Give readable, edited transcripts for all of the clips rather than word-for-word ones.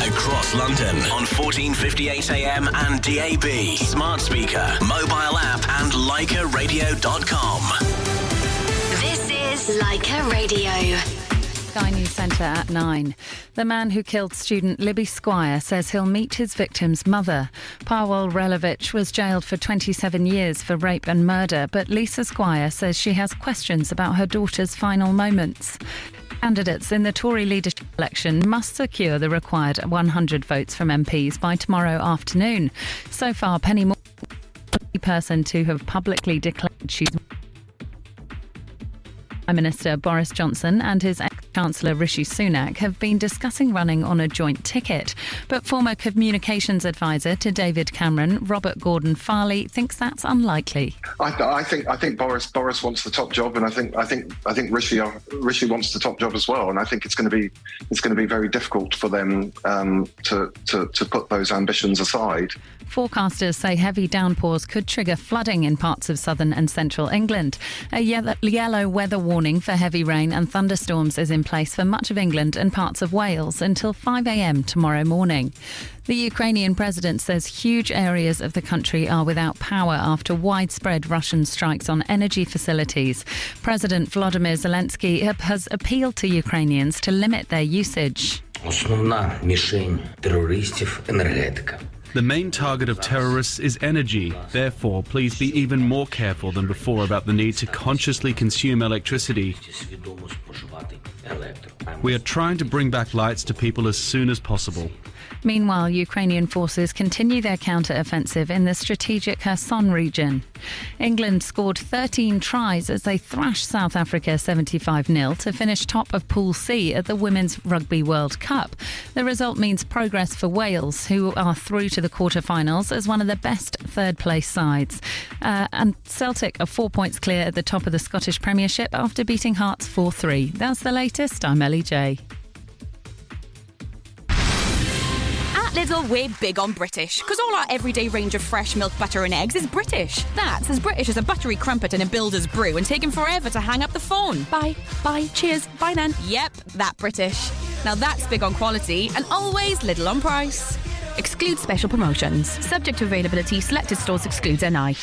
Across London on 1458 AM and DAB, smart speaker, mobile app and LikerRadio.com. This is Leica Radio. Sky News Centre at 9. The man who killed student Libby Squire says he'll meet his victim's mother. Pawel Relovich was jailed for 27 years for rape and murder, but Lisa Squire says she has questions about her daughter's final moments. Candidates in the Tory leadership election must secure the required 100 votes from MPs by tomorrow afternoon. So far, Penny Moore is the only person to have publicly declared she's Prime Minister Boris Johnson and his ex-Chancellor Rishi Sunak have been discussing running on a joint ticket. But former communications advisor to David Cameron, Robert Gordon Farley, thinks that's unlikely. I think Boris wants the top job, and I think Rishi wants the top job as well. And I think it's going to be very difficult for them to put those ambitions aside. Forecasters say heavy downpours could trigger flooding in parts of southern and central England. A yellow weather warning for heavy rain and thunderstorms is in place for much of England and parts of Wales until 5 a.m. tomorrow morning. The Ukrainian president says huge areas of the country are without power after widespread Russian strikes on energy facilities. President Volodymyr Zelensky has appealed to Ukrainians to limit their usage. Основна мішень терористів – енергетика. The main target of terrorists is energy. Therefore, please be even more careful than before about the need to consciously consume electricity. We are trying to bring back lights to people as soon as possible. Meanwhile, Ukrainian forces continue their counter-offensive in the strategic Kherson region. England scored 13 tries as they thrashed South Africa 75-0 to finish top of Pool C at the Women's Rugby World Cup. The result means progress for Wales, who are through to the quarter-finals as one of the best third-place sides. And Celtic are 4 points clear at the top of the Scottish Premiership after beating Hearts 4-3. That's the latest. I'm Ellie J. At Lidl, we're big on British, because all our everyday range of fresh milk, butter and eggs is British. That's as British as a buttery crumpet in a builder's brew and taking forever to hang up the phone. Bye, cheers, bye nan. Yep, that British. Now that's big on quality and always Lidl on price. Excludes special promotions. Subject to availability, selected stores excludes NI.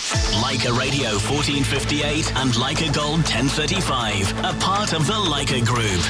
Leica Radio 1458 and Leica Gold 1035, a part of the Leica Group.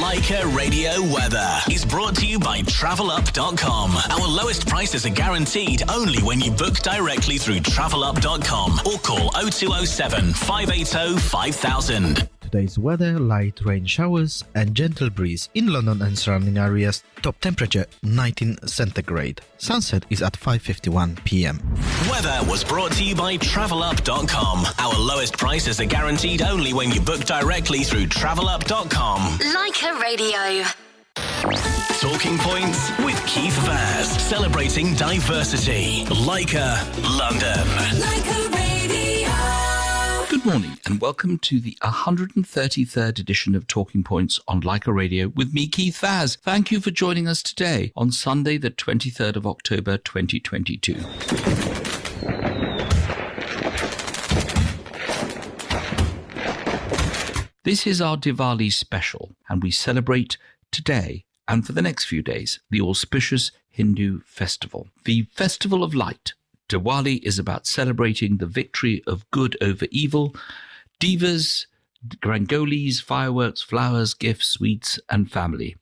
Leica Radio Weather is brought to you by TravelUp.com. Our lowest prices are guaranteed only when you book directly through TravelUp.com or call 0207 580 5000. Today's weather: light rain showers and gentle breeze in London and surrounding areas. Top temperature 19 centigrade. Sunset is at 5:51 p.m. Weather was brought to you by TravelUp.com. Our lowest prices are guaranteed only when you book directly through TravelUp.com. Leica Radio. Talking Points with Keith Vaz, celebrating diversity. Leica London. Leica Radio. Good morning and welcome to the 133rd edition of Talking Points on Leica Radio with me, Keith Vaz. Thank you for joining us today on Sunday, the 23rd of October, 2022. This is our Diwali special, and we celebrate today and for the next few days the auspicious Hindu festival, the Festival of Light. Diwali is about celebrating the victory of good over evil. Divas, rangolis, fireworks, flowers, gifts, sweets, and family.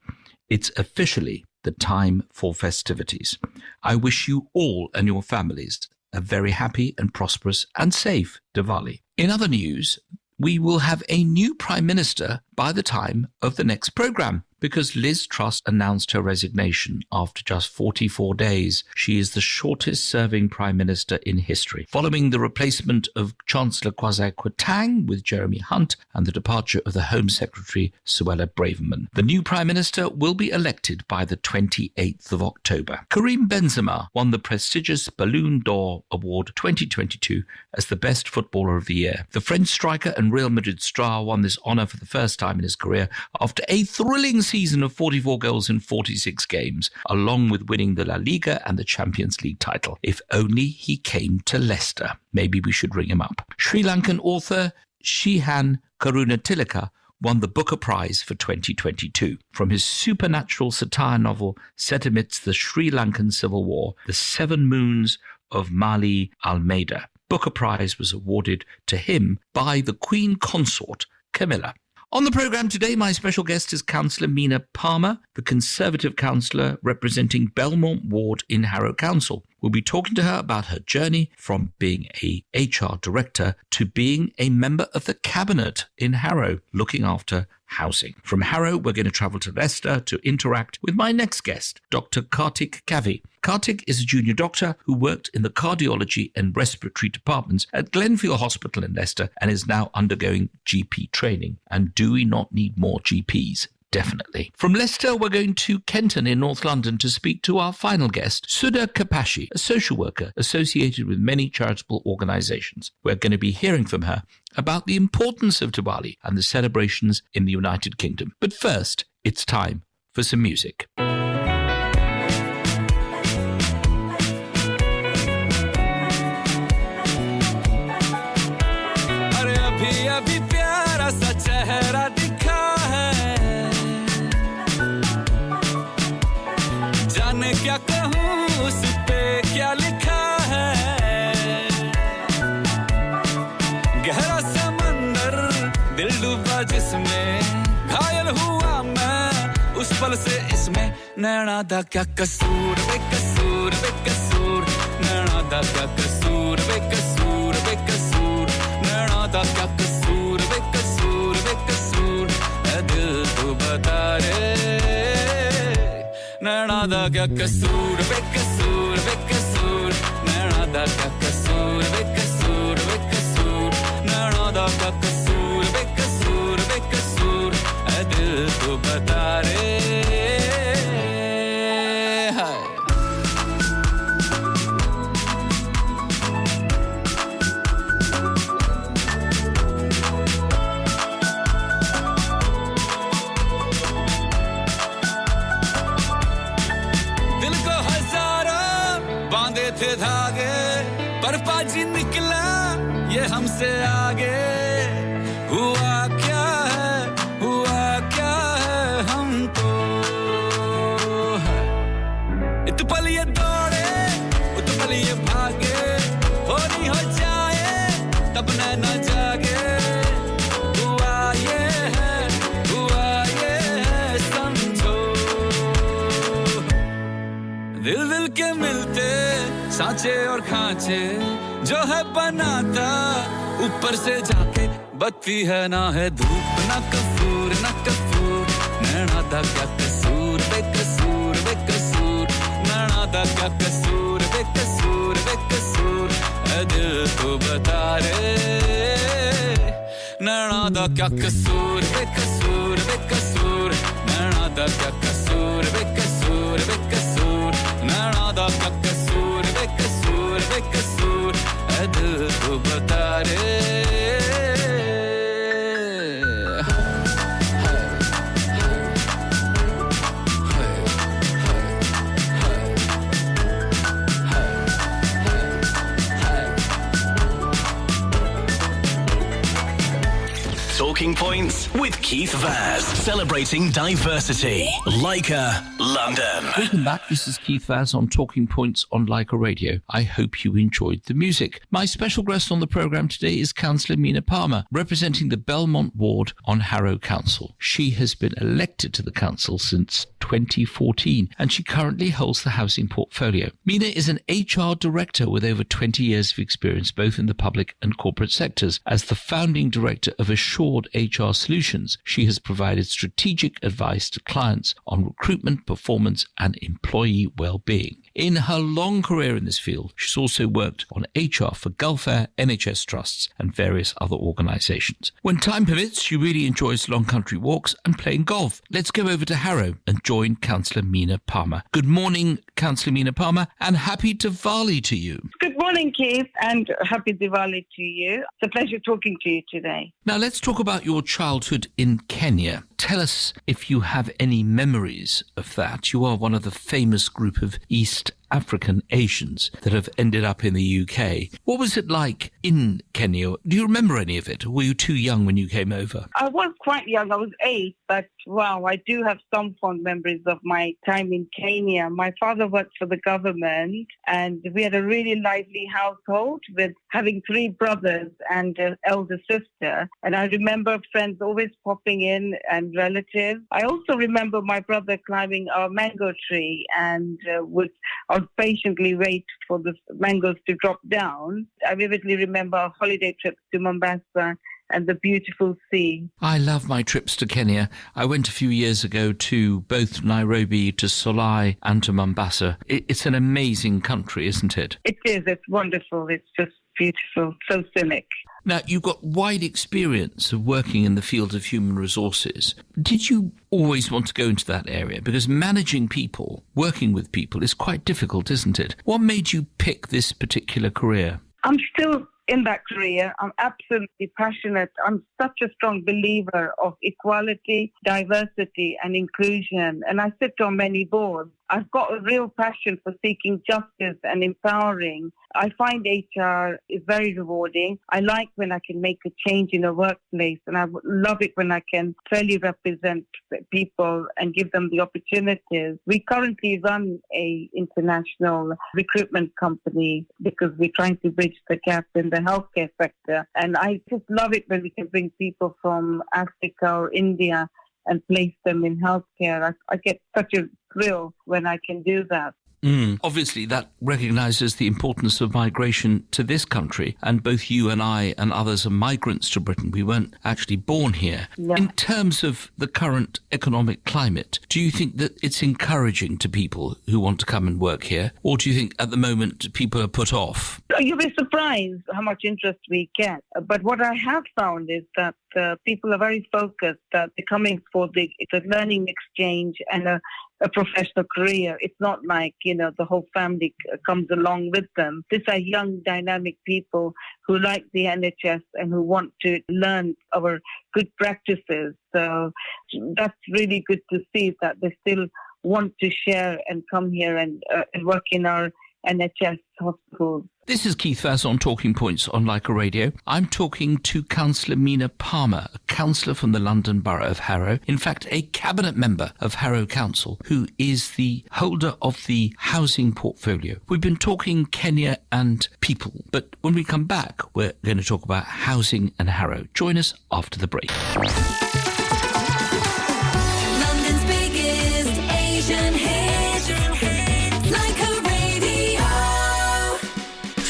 It's officially the time for festivities. I wish you all and your families a very happy and prosperous and safe Diwali. In other news, we will have a new Prime Minister by the time of the next programme, because Liz Truss announced her resignation after just 44 days. She is the shortest-serving Prime Minister in history, following the replacement of Chancellor Kwasi Kwarteng with Jeremy Hunt and the departure of the Home Secretary Suella Braverman. The new Prime Minister will be elected by the 28th of October. Karim Benzema won the prestigious Ballon d'Or Award 2022 as the best footballer of the year. The French striker and Real Madrid star won this honour for the first time in his career after a thrilling season of 44 goals in 46 games, along with winning the La Liga and the Champions League title. If only he came to Leicester. Maybe we should ring him up. Sri Lankan author Shihan Karunatilaka won the Booker Prize for 2022. From his supernatural satire novel set amidst the Sri Lankan Civil War, The Seven Moons of Mali Almeida, Booker Prize was awarded to him by the Queen Consort, Camilla. On the programme today, my special guest is Councillor Meena Palmer, the Conservative councillor representing Belmont Ward in Harrow Council. We'll be talking to her about her journey from being a HR director to being a member of the Cabinet in Harrow, looking after housing. From Harrow, we're going to travel to Leicester to interact with my next guest, Dr. Kartik Kavi. Kartik is a junior doctor who worked in the cardiology and respiratory departments at Glenfield Hospital in Leicester and is now undergoing GP training. And do we not need more GPs? Definitely. From Leicester, we're going to Kenton in North London to speak to our final guest, Sudha Kapashi, a social worker associated with many charitable organisations. We're going to be hearing from her about the importance of Diwali and the celebrations in the United Kingdom. But first, it's time for some music. क्या कहूँ उस पे क्या लिखा है गहरा समंदर दिल डूबा जिसमें घायल हुआ मैं उस पल से इसमें नैना दा क्या कसूर बेकसूर बेकसूर नैना दा क्या कसूर बेकसूर बेकसूर नैना दा क्या कसूर बेकसूर बेकसूर ऐ दिल तू बता रे नैना दा क्या कसूर बेकसूर बेकसूर नैना दा क्या कसूर बेकसूर बेकसूर नैना दा क्या कसूर बेकसूर बेकसूर ऐ दिल तू बता रे हाय थे धागे पर पाजी निकला ये हमसे आगे हुआ क्या है हमको इत पल ये दौड़े उत पल ये भागे हो नहीं हो जाए तब न जागे हुआ ये है समझो दिल के मिलते सांचे और खांचे जो है बनाता ऊपर से जाके बत्ती है ना है धूप ना कसूर नैना दा क्या कसूर बेकसूर बेकसूर नैना दा क्या कसूर बेकसूर बेकसूर ऐ दिल तू बता रे नैना दा क्या कसूर बेकसूर बेकसूर नैना दा क्या कसूर बेकसूर बेकसूर नैना दा क्या कसूर बेकसूर बेकसूर ऐ दिल तू बता रे Talking Points with Keith Vaz, celebrating diversity. Leica, London. Welcome back. This is Keith Vaz on Talking Points on Leica Radio. I hope you enjoyed the music. My special guest on the programme today is Councillor Meena Palmer, representing the Belmont Ward on Harrow Council. She has been elected to the council since 2014 and she currently holds the housing portfolio. Meena is an HR director with over 20 years of experience both in the public and corporate sectors. As the founding director of Assured HR Solutions, she has provided strategic advice to clients on recruitment, performance and employee well-being. In her long career in this field, she's also worked on HR for Gulf Air, NHS trusts and various other organisations. When time permits, she really enjoys long country walks and playing golf. Let's go over to Harrow and join Councillor Meena Palmer. Good morning, Councillor Meena Palmer, and happy Diwali to you. Good morning, Keith, and happy Diwali to you. It's a pleasure talking to you today. Now, let's talk about your childhood in Kenya. Tell us if you have any memories of that. You are one of the famous group of East African Asians that have ended up in the UK. What was it like in Kenya? Do you remember any of it? Or were you too young when you came over? I was quite young. I was 8, but wow, I do have some fond memories of my time in Kenya. My father worked for the government, and we had a really lively household with having 3 brothers and an elder sister. And I remember friends always popping in and relatives. I also remember my brother climbing our mango tree and would patiently wait for the mangoes to drop down. I vividly remember our holiday trips to Mombasa and the beautiful sea. I love my trips to Kenya. I went a few years ago to both Nairobi, to Solai and to Mombasa. It's an amazing country, isn't it? It is. It's wonderful. It's just beautiful. So scenic. Now, you've got wide experience of working in the field of human resources. Did you always want to go into that area? Because managing people, working with people is quite difficult, isn't it? What made you pick this particular career? I'm still in that career. I'm absolutely passionate. I'm such a strong believer of equality, diversity and inclusion. And I sit on many boards. I've got a real passion for seeking justice and empowering. I find HR is very rewarding. I like when I can make a change in a workplace, and I love it when I can fairly represent people and give them the opportunities. We currently run a international recruitment company because we're trying to bridge the gap in the healthcare sector. And I just love it when we can bring people from Africa or India and place them in healthcare. I get such a thrill when I can do that. Obviously, that recognises the importance of migration to this country, and both you and I and others are migrants to Britain. We weren't actually born here. Yeah. In terms of the current economic climate, do you think that it's encouraging to people who want to come and work here, or do you think at the moment people are put off? You'll be surprised how much interest we get. But what I have found is that people are very focused, that they're coming for it's a learning exchange and a professional career. It's not like, the whole family comes along with them. These are young, dynamic people who like the NHS and who want to learn our good practices. So that's really good to see that they still want to share and come here and work in our NHS hospitals. This is Keith Vaz on Talking Points on Leica Radio. I'm talking to Councillor Mina Palmer, a councillor from the London Borough of Harrow, in fact a cabinet member of Harrow Council, who is the holder of the housing portfolio. We've been talking Kenya and people, but when we come back, we're going to talk about housing and Harrow. Join us after the break. London's biggest Asian hit. Leica Radio.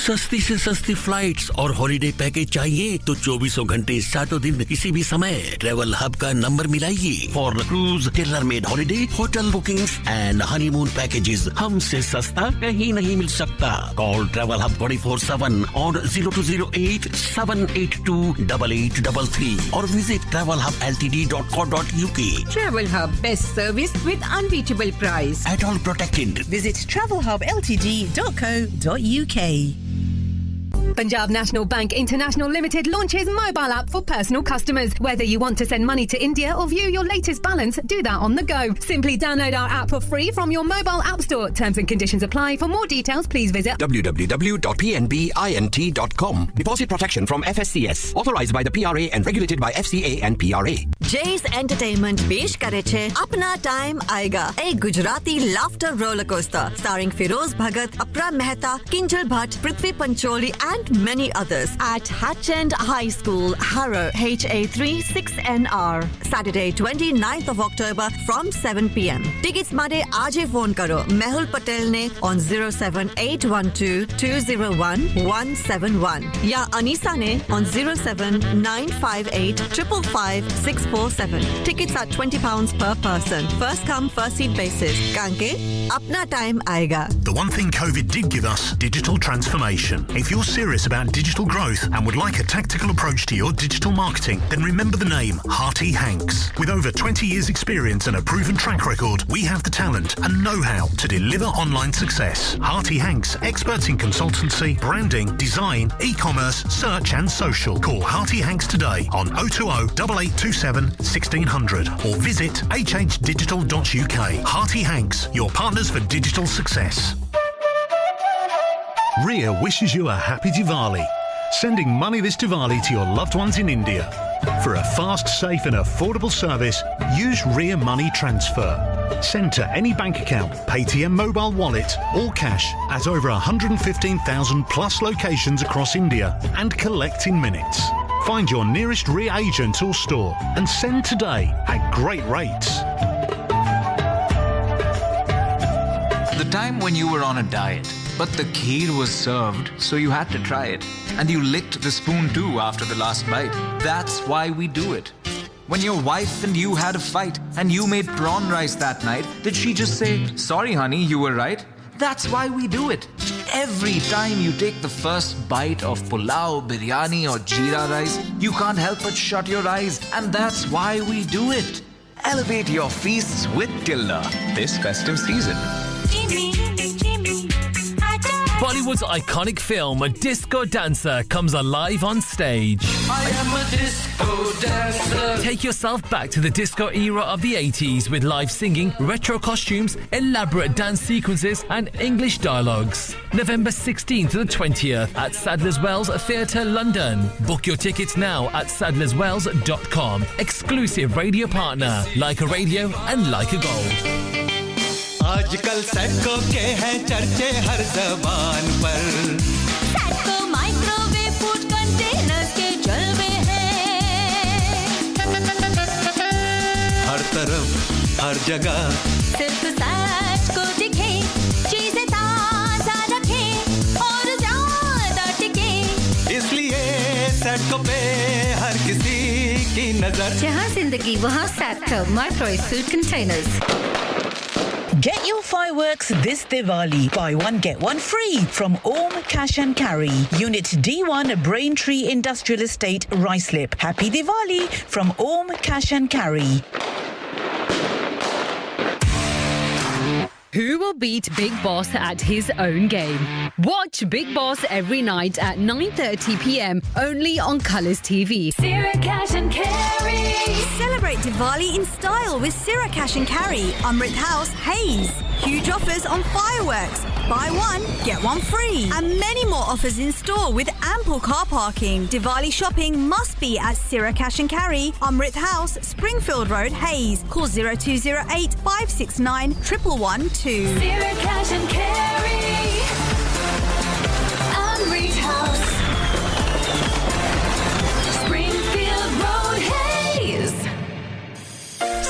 सस्ती से सस्ती flights और holiday package चाहिए तो 24 घंटे 7 दिन किसी भी समय ट्रैवल हब का नंबर मिलाइए for cruise tailor made holiday hotel bookings and honeymoon packages हमसे सस्ता कहीं नहीं मिल सकता कॉल ट्रैवल हब 24/7 और 0208-782-8833 और visit travelhubltd.co.uk. Travel Hub, best service with unbeatable price. At all protected. Visit travelhubltd.co.uk. Punjab National Bank International Limited launches mobile app for personal customers. Whether you want to send money to India or view your latest balance, do that on the go. Simply download our app for free from your mobile app store. Terms and conditions apply. For more details, please visit www.pnbint.com. Deposit protection from FSCS. Authorized by the PRA and regulated by FCA and PRA. Jay's Entertainment पेश करे छे अपना time आएगा a Gujarati laughter roller coaster starring Feroz Bhagat, Apra Mehta, Kinjal Bhatt, Prithvi Pancholi and many others at Hatchend High School, Harrow, HA36NR. Saturday 29th of October from 7 p.m. Tickets માટે આજે phone કરો મેહુલ પટેલને on 07812201171 या અનીસાને on 07958555647. Tickets are £20 per person. First come, first seat basis. કારણ કે अपना time आएगा. The one thing COVID did give us, digital transformation. If you're serious about digital growth and would like a tactical approach to your digital marketing, then remember the name Harty Hanks. With over 20 years experience and a proven track record, we have the talent and know-how to deliver online success. Harty Hanks, experts in consultancy, branding, design, e-commerce, search and social. Call Harty Hanks today on 020-8827 1600 or visit hhdigital.uk. Harty Hanks, your partners for digital success. Ria wishes you a happy Diwali, sending money this Diwali to your loved ones in India. For a fast, safe and affordable service, use Ria Money Transfer. Send to any bank account, Paytm mobile wallet or cash at over 115,000 plus locations across India and collect in minutes. Find your nearest Ria agent or store and send today at great rates. The time when you were on a diet, but the kheer was served, so you had to try it. And you licked the spoon too after the last bite. That's why we do it. When your wife and you had a fight and you made prawn rice that night, did she just say, "Sorry honey, you were right"? That's why we do it. Every time you take the first bite of pulao, biryani or jeera rice, you can't help but shut your eyes, and that's why we do it. Elevate your feasts with Tilda this festive season. Bollywood's iconic film, Disco Dancer, comes alive on stage. I am a disco dancer. Take yourself back to the disco era of the 80s with live singing, retro costumes, elaborate dance sequences and English dialogues. November 16th to the 20th at Sadler's Wells Theatre, London. Book your tickets now at sadlerswells.com. Exclusive radio partner, Leica Radio and Leica Gold. आजकल psycho के हैं चर्चे हर ज़बान पर। Psycho microwave food containers के जलवे हैं। हर तरफ, हर जगह सिर्फ सैको दिखे, चीजें ताज़ा रखें और ज़्यादा टिके। इसलिए सैको पे हर किसी की नजर। जहाँ जिंदगी वहाँ psycho microwave food containers. Get your fireworks this Diwali. Buy one, get one free from Om Cash and Carry. Unit D1, Braintree Industrial Estate, Ruislip. Happy Diwali from Om Cash and Carry. Who will beat Big Boss at his own game? Watch Big Boss every night at 9:30 p.m. only on Colours TV. Sira Cash and Carry. Celebrate Diwali in style with Sira Cash and Carry, Amrit House, Hayes. Huge offers on fireworks. Buy one, get one free. And many more offers in store with ample car parking. Diwali shopping must be at Sira Cash and Carry, Amrit House, Springfield Road, Hayes. Call 0208 569 1112. Sira Cash and Carry. Amrit House. Springfield Road, Hayes.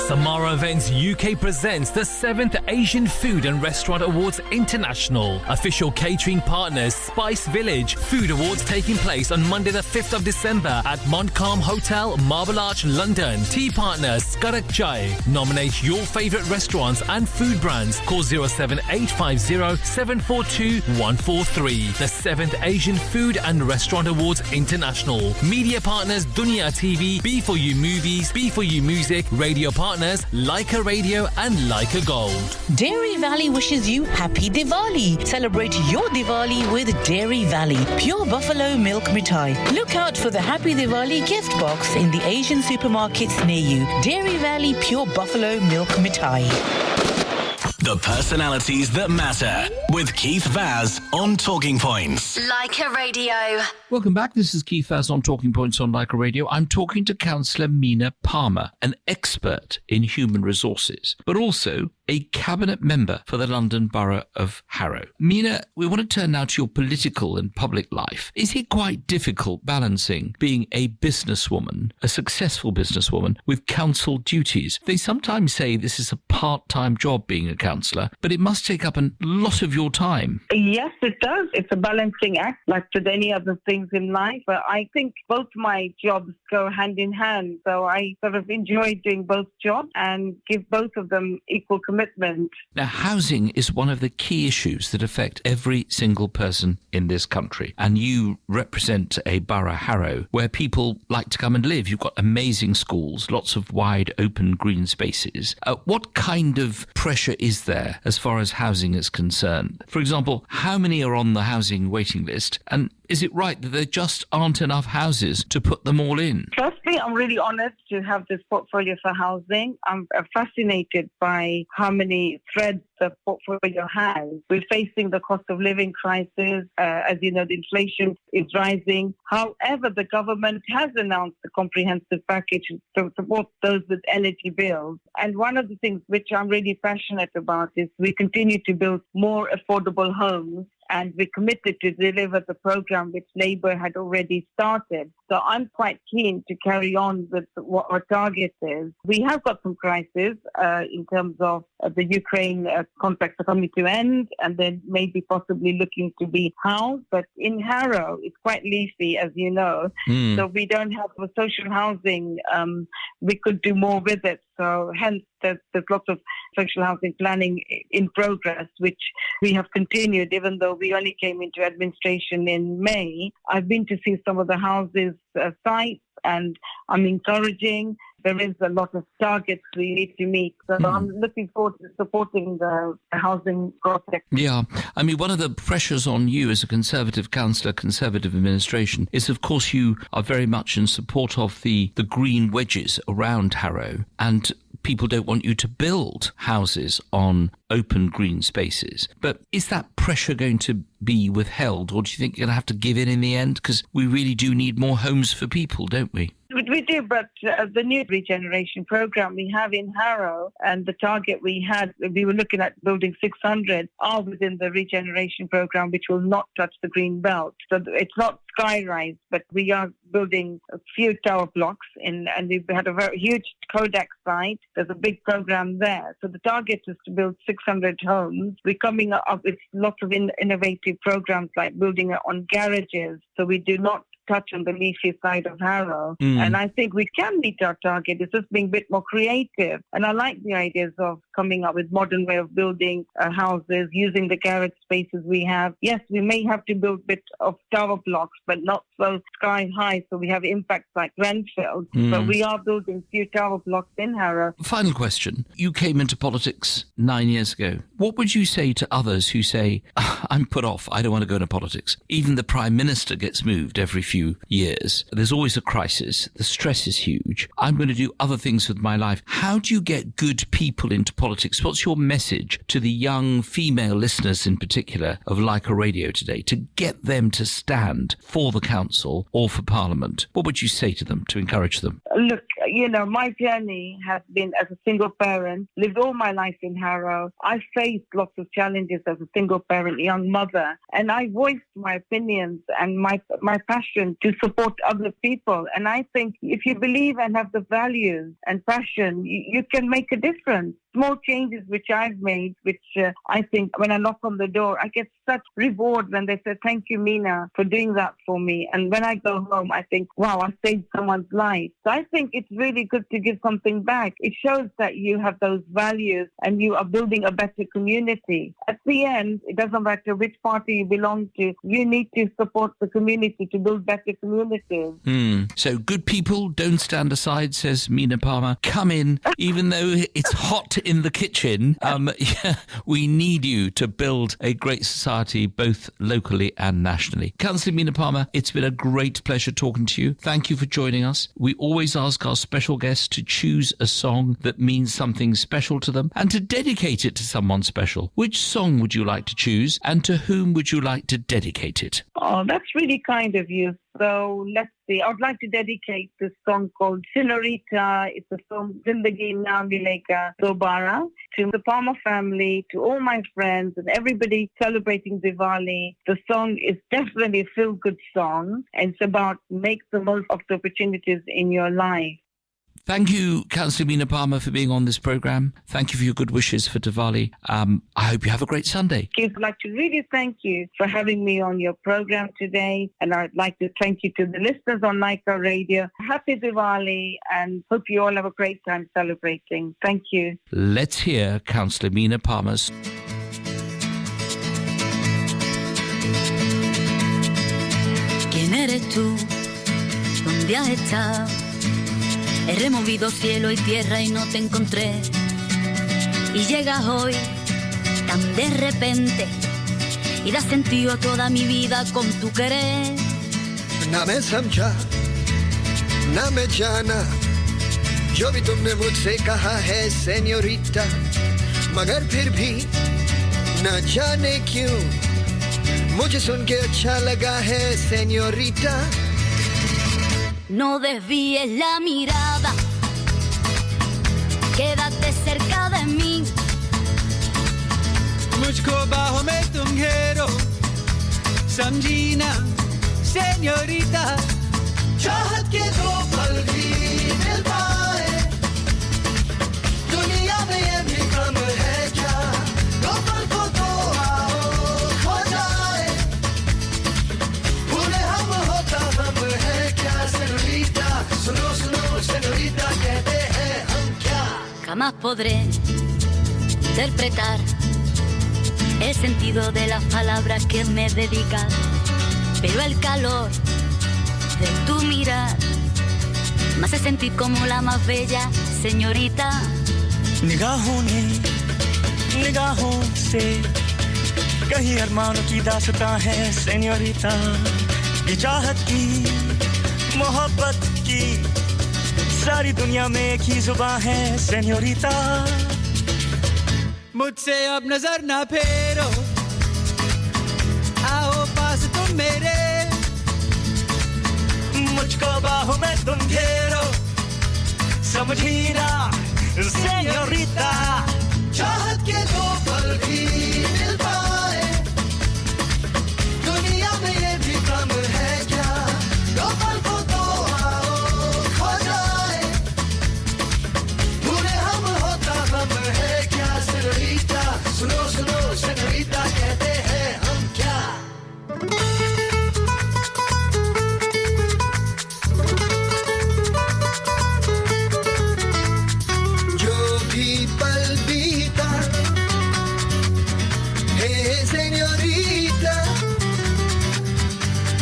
Samara Events UK presents the 7th Asian Food and Restaurant Awards International. Official catering partners Spice Village. Food Awards taking place on Monday the 5th of December at Montcalm Hotel, Marble Arch, London. Tea partner Skarak Chai. Nominate your favourite restaurants and food brands. Call 07850 742 143. The 7th Asian Food and Restaurant Awards International. Media partners Dunia TV, B4U Movies, B4U Music, radio partners Leica Radio and Leica Gold. Dairy Valley wishes you happy Diwali. Celebrate your Diwali with Dairy Valley Pure Buffalo Milk Mithai. Look out for the Happy Diwali gift box in the Asian supermarkets near you. Dairy Valley Pure Buffalo Milk Mithai. The personalities that matter with Keith Vaz on Talking Points. Leica Radio. Welcome back. This is Keith Vaz on Talking Points on Leica Radio. I'm talking to Councillor Meena Palmer, an expert in human resources, but also a cabinet member for the London Borough of Harrow. Meena, we want to turn now to your political and public life. Is it quite difficult balancing being a businesswoman, a successful businesswoman, with council duties? They sometimes say this is a part-time job being a councillor, but it must take up a lot of your time. Yes, it does. It's a balancing act like with any other things in life. But I think both my jobs go hand in hand. So I sort of enjoy doing both jobs and give both of them equal commitment. Now, housing is one of the key issues that affect every single person in this country. And you represent a borough, Harrow, where people like to come and live. You've got amazing schools, lots of wide open green spaces. What kind of pressure is there as far as housing is concerned? For example, how many are on the housing waiting list? And is it right that there just aren't enough houses to put them all in? Firstly, I'm really honoured to have this portfolio for housing. I'm fascinated by how many threads for your house. We're facing the cost of living crisis. As you know, the inflation is rising. However, the government has announced a comprehensive package to support those with energy bills. And one of the things which I'm really passionate about is we continue to build more affordable homes. And we committed to deliver the program which Labour had already started. So I'm quite keen to carry on with what our target is. We have got some crises in terms of the Ukraine conflicts are coming to end, and then maybe possibly looking to be housed. But in Harrow, it's quite leafy, as you know. So we don't have a social housing. We could do more with it. So hence, there's lots of social housing planning in progress, which we have continued, even though we only came into administration in May. I've been to see some of the houses sites, and I'm encouraging. There is a lot of targets we need to meet. So I'm looking forward to supporting the housing project. Yeah. I mean, one of the pressures on you as a Conservative councillor, Conservative administration, is, of course, you are very much in support of the green wedges around Harrow, and people don't want you to build houses on open green spaces. But is that pressure going to be withheld, or do you think you're going to have to give in the end? Because we really do need more homes for people, don't we? We do, but the new regeneration program we have in Harrow and the target we were looking at building 600 are within the regeneration program, which will not touch the green belt. So it's not skyrise, but we are building a few tower blocks and we've had a very huge Kodak site. There's a big program there. So the target is to build 600 homes. We're coming up with lots of innovative programs like building it on garages. So we do not touch on the leafy side of Harrow. And I think we can meet our target. It's just being a bit more creative. And I like the ideas of coming up with modern way of building houses, using the garage spaces we have. Yes, we may have to build a bit of tower blocks, but not so sky high, so we have impacts like Grenfell. But we are building a few tower blocks in Harrow. Final question. You came into politics 9 years ago. What would you say to others who say, I'm put off, I don't want to go into politics? Even the Prime Minister gets moved every few years. There's always a crisis. The stress is huge. I'm going to do other things with my life. How do you get good people into politics? What's your message to the young female listeners in particular of Leica Radio today to get them to stand for the council or for Parliament? What would you say to them to encourage them? Look, you know, my journey has been as a single parent, lived all my life in Harrow. I faced lots of challenges as a single parent, young mother, and I voiced my opinions and my passion to support other people. And I think if you believe and have the values and passion, you can make a difference. Small changes which I've made, which I think when I knock on the door, I get such reward when they say, thank you, Meena, for doing that for me. And when I go home, I think, wow, I saved someone's life. So I think it's really good to give something back. It shows that you have those values and you are building a better community. At the end, it doesn't matter which party you belong to. You need to support the community to build better communities. So good people don't stand aside, says Meena Palmer. Come in, even though it's hot in the kitchen. We need you to build a great society, both locally and nationally. Councillor Meena Palmer, it's been a great pleasure talking to you. Thank you for joining us. We always ask our special guests to choose a song that means something special to them and to dedicate it to someone special. Which song would you like to choose, and to whom would you like to dedicate it? Oh, that's really kind of you. So let's see. I would like to dedicate this song called Senorita. It's a song, Zindagi Na Milega Dobara, to the Palmer family, to all my friends and everybody celebrating Diwali. The song is definitely a feel-good song, and it's about make the most of the opportunities in your life. Thank you, Councillor Meena Palmer, for being on this programme. Thank you for your good wishes for Diwali. I hope you have a great Sunday. I'd like to really thank you for having me on your programme today. And I'd like to thank you to the listeners on Leica Radio. Happy Diwali, and hope you all have a great time celebrating. Thank you. Let's hear Councillor Meena Palmer's. ¿Quién eres tú? ¿Dónde has estado? He removido cielo y tierra y no te encontré. Y llegas hoy tan de repente y das sentido a toda mi vida con tu querer. ना मैं समझा ना मैं जाना जो भी तुमने मुझसे कहा है सेñorita मगर फिर भी न जाने क्यों मुझे सुन के अच्छा लगा है señorita. No desvíes la mirada, quédate cerca de mí. मुझको बाहों में तुम घेरो समझी ना señorita. चाहत के दो पल भी मिल पाए दुनिया में ये भी कम है क्या दो पल को तो आओ खो जाए भूले हम होता हम है क्या señorita. सुनो सुनो señorita कहते हैं हम क्या. Jamás podré interpretar el sentido de las palabras que me dedicas, pero el calor de tu mirar me hace sentir como la más bella señorita. निगाहों ने निगाहों से कहीं अरमानों की दास्तां है señorita. ये चाहत की मोहब्बत की सारी दुनिया में एक ही जुबान है señorita. मुझसे अब नजर ना फेरो आओ पास तुम मेरे मुझको बाहों में तुम घेरो समझी ना señorita. चाहत के दो पल भी मिल पाए दुनिया में ये भी कम है क्या दो पल को तो आओ खो जाए भूले हम होता हम है क्या señorita. सुनो सुनो señorita कहते हैं हम क्या. जो भी पल बीता हे señorita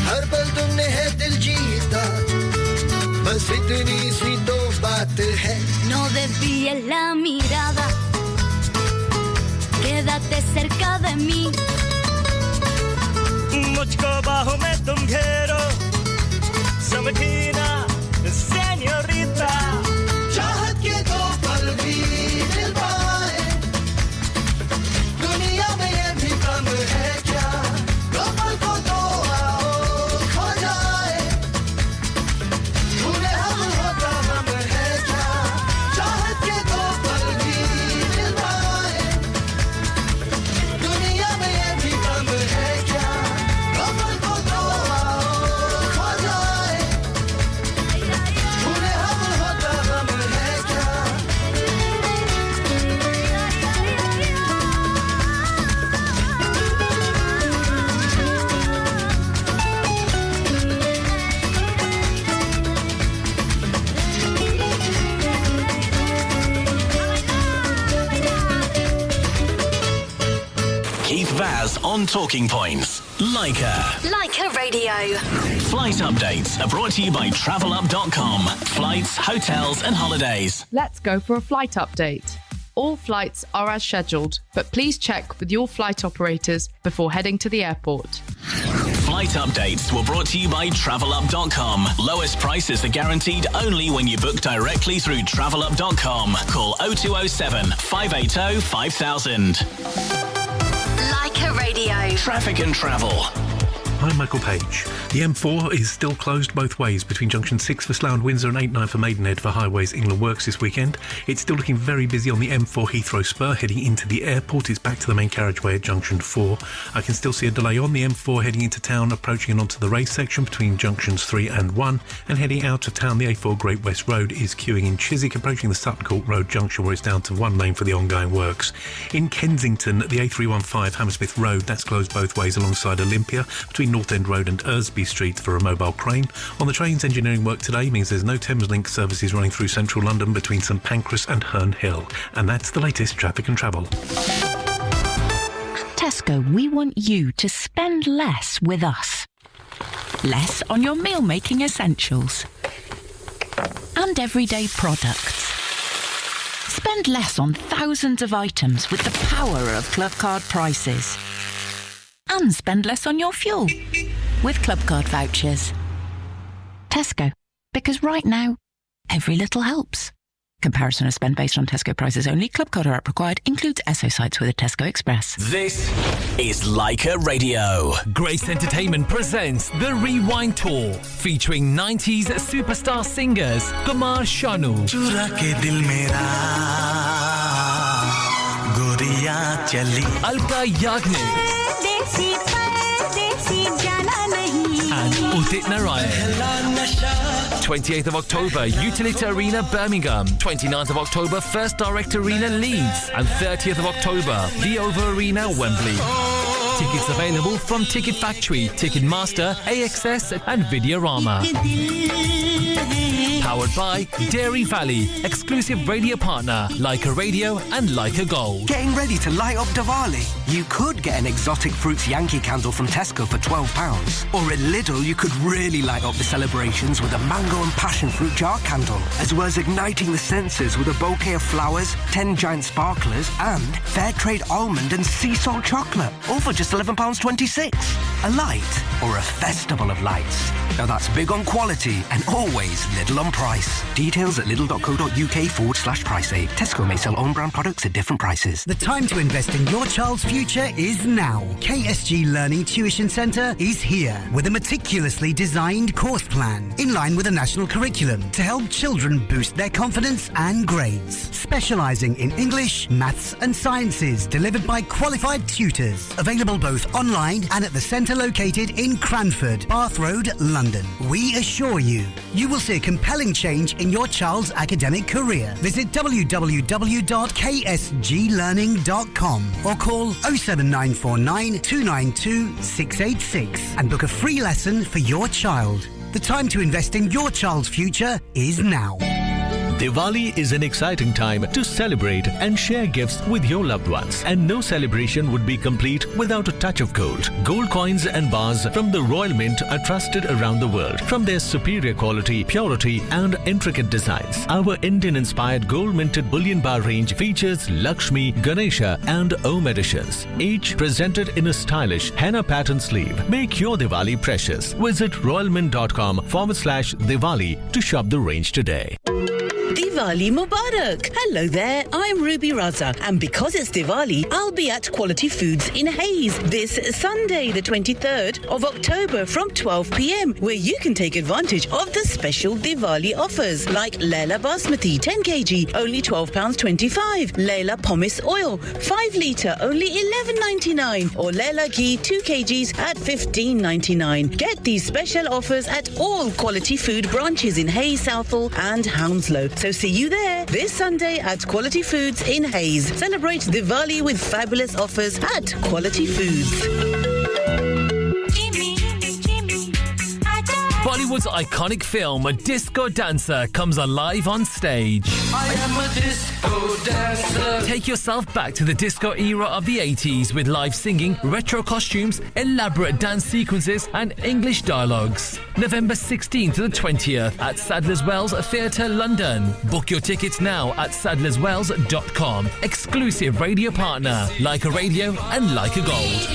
हर पल तुमने है दिल जीता बस इतनी सी तो बात है. No desvíes la mirada, quédate cerca de mí. मुझको बाहों में तुम घेरो समझी ना señorita. चाहत के दो पल भी मिल पाए दुनिया में ये भी कम है क्या दो पल को तो आओ खो जाए भूले हम होता हम है क्या चाहत के दो पल भी मिल पाए दुनिया में ये भी कम है क्या दो पल को तो आओ खो जाए भूले हम होता हम है क्या. Keith Vaz on Talking Points. Leica Radio. Flight updates are brought to you by TravelUp.com. Flights, hotels and holidays. Let's go for a flight update. All flights are as scheduled, but please check with your flight operators before heading to the airport. Flight updates were brought to you by TravelUp.com. Lowest prices are guaranteed only when you book directly through TravelUp.com. Call 0207 580 5000. Leica Radio. Traffic and travel. I'm Michael Page. The M4 is still closed both ways between junction 6 for Slough and Windsor and 8-9 for Maidenhead for Highways England Works this weekend. It's still looking very busy on the M4 Heathrow Spur heading into the airport. It's back to the main carriageway at junction 4. I can still see a delay on the M4 heading into town, approaching and onto the race section between junctions 3 and 1, and heading out of town the A4 Great West Road is queuing in Chiswick, approaching the Sutton Court Road junction where it's down to one lane for the ongoing works. In Kensington, the A315 Hammersmith Road, that's closed both ways alongside Olympia between North End Road and Ersby Street for a mobile crane. On the trains, engineering work today means there's no Thameslink services running through central London between St Pancras and Herne Hill. And that's the latest traffic and travel. At Tesco, we want you to spend less with us. Less on your meal-making essentials and everyday products. Spend less on thousands of items with the power of Clubcard prices. And spend less on your fuel with Clubcard vouchers. Tesco, because right now, every little helps. Comparison of spend based on Tesco prices only. Club card or app required. Includes Esso sites with a Tesco Express. This is Leica Radio. Grace Entertainment presents the Rewind Tour, featuring 90s superstar singers Kumar Sanu, Alka Yagnik, and Udit Narayan. 28th of October, Utility Arena, Birmingham. 29th of October, First Direct Arena, Leeds. And 30th of October, The Over Arena, Wembley. Tickets available from Ticket Factory, Ticketmaster, AXS and Videorama. Powered by Dairy Valley, exclusive radio partner, Leica Radio and Leica Gold. Getting ready to light up Diwali? You could get an exotic fruits Yankee candle from Tesco for £12. Or at Lidl, you could really light up the celebrations with a mango and passion fruit jar candle, as well as igniting the senses with a bouquet of flowers, 10 giant sparklers, and fair trade almond and sea salt chocolate, all for just £11.26. A light or a festival of lights. Now that's big on quality and always little on price. Details at lidl.co.uk/price aid. Tesco may sell own brand products at different prices. The time to invest in your child's future is now. KSG Learning Tuition Centre is here with a meticulously designed course plan in line with the national curriculum to help children boost their confidence and grades. Specialising in English, maths and sciences, delivered by qualified tutors. Available both online and at the centre located in Cranford, Bath Road, London. We assure you will see a compelling change in your child's academic career. Visit www.ksglearning.com or call 07949 292 686 and book a free lesson for your child. The time to invest in your child's future is now. Diwali is an exciting time to celebrate and share gifts with your loved ones. And no celebration would be complete without a touch of gold. Gold coins and bars from the Royal Mint are trusted around the world from their superior quality, purity and intricate designs. Our Indian-inspired gold-minted bullion bar range features Lakshmi, Ganesha and Om editions, each presented in a stylish henna pattern sleeve. Make your Diwali precious. Visit royalmint.com/Diwali to shop the range today. Diwali Mubarak! Hello there, I'm Ruby Raza, and because it's Diwali, I'll be at Quality Foods in Hayes this Sunday, the 23rd of October from 12 p.m, where you can take advantage of the special Diwali offers like Leila Basmati 10 kg, only £12.25, Leila Pomace Oil 5 litre, only £11.99, or Leila Ghee 2 kgs at £15.99. Get these special offers at all Quality Food branches in Hayes, Southall and Hounslow. So see you there this Sunday at Quality Foods in Hayes. Celebrate Diwali with fabulous offers at Quality Foods. Bollywood's iconic film, Disco Dancer, comes alive on stage. I am a disco dancer. Take yourself back to the disco era of the 80s with live singing, retro costumes, elaborate dance sequences and English dialogues. November 16th to the 20th at Sadler's Wells Theatre, London. Book your tickets now at sadlerswells.com. Exclusive radio partner, Leica Radio and Leica Gold.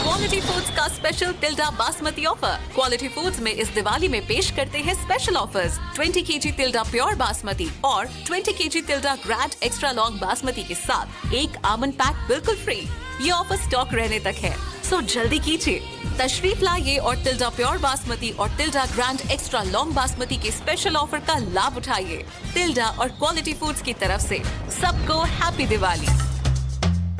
Quality foods का special Tilda basmati offer. Quality foods में इस दिवाली में पेश करते हैं special offers 20 kg Tilda pure basmati और 20 kg Tilda grand extra long basmati के साथ एक आमंड पैक बिल्कुल फ्री। ये ऑफर स्टॉक रहने तक है, सो जल्दी कीजिए, तशरीफ लाइए और तिल्डा प्योर बासमती और तिल्डा ग्रैंड एक्स्ट्रा लॉन्ग बासमती के स्पेशल ऑफर का लाभ उठाइए। तिल्डा और क्वालिटी फूड्स की तरफ से सबको happy Diwali.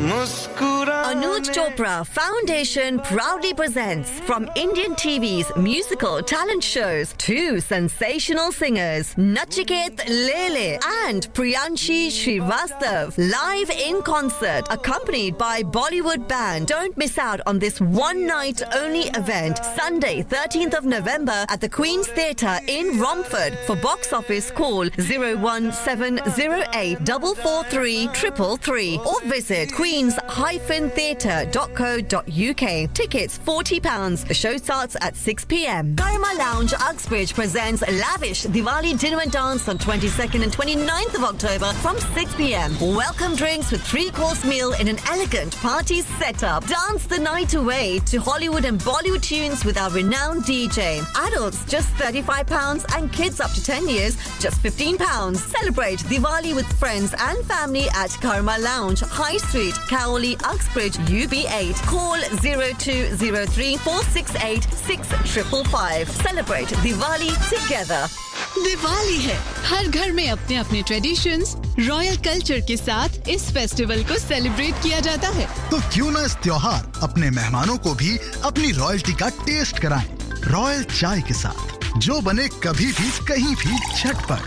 Anuj Chopra Foundation proudly presents from Indian TV's musical talent shows two sensational singers, Nachiket Lele and Priyanshi Srivastav, live in concert accompanied by Bollywood band. Don't miss out on this one night only event, Sunday 13th of November at the Queen's Theatre in Romford. For box office call 01708 443 333 or visit Queen's greens-theatre.co.uk. Tickets £40. The show starts at 6 p.m. Karma Lounge, Uxbridge presents lavish Diwali dinner and dance on 22nd and 29th of October from 6 p.m. Welcome drinks with 3-course meal in an elegant party setup. Dance the night away to Hollywood and Bollywood tunes with our renowned DJ. Adults just £35 and kids up to 10 years just £15. Celebrate Diwali with friends and family at Karma Lounge, High Street, Cowley, Uxbridge, UB8. Call 0203 468 6555. Celebrate Diwali together. Diwali है, हर घर में अपने अपने traditions, royal culture के साथ इस festival को celebrate किया जाता है। तो क्यों ना इस त्योहार अपने मेहमानों को भी अपनी रॉयल्टी का टेस्ट कराएं, रॉयल चाय के साथ, जो बने कभी भी कहीं भी झटपट।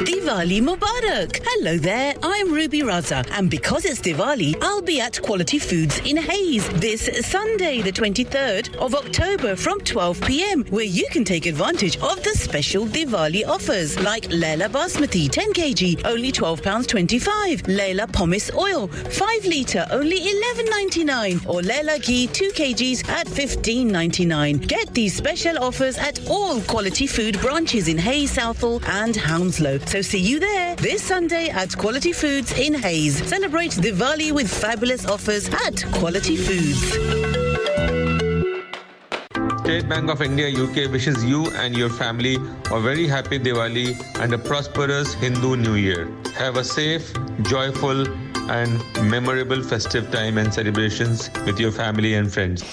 Diwali Mubarak! Hello there, I'm Ruby Raza, and because it's Diwali, I'll be at Quality Foods in Hayes this Sunday, the 23rd of October from 12 p.m, where you can take advantage of the special Diwali offers like Layla Basmati 10 kg, only £12.25, Layla Pomace Oil 5 litre, only £11.99, or Layla Ghee 2 kgs at £15.99. Get these special offers at all Quality Food branches in Hayes, Southall and Hounslow. So see you there this Sunday at Quality Foods in Hayes. Celebrate Diwali with fabulous offers at Quality Foods. State Bank of India UK wishes you and your family a very happy Diwali and a prosperous Hindu New Year. Have a safe, joyful and memorable festive time and celebrations with your family and friends.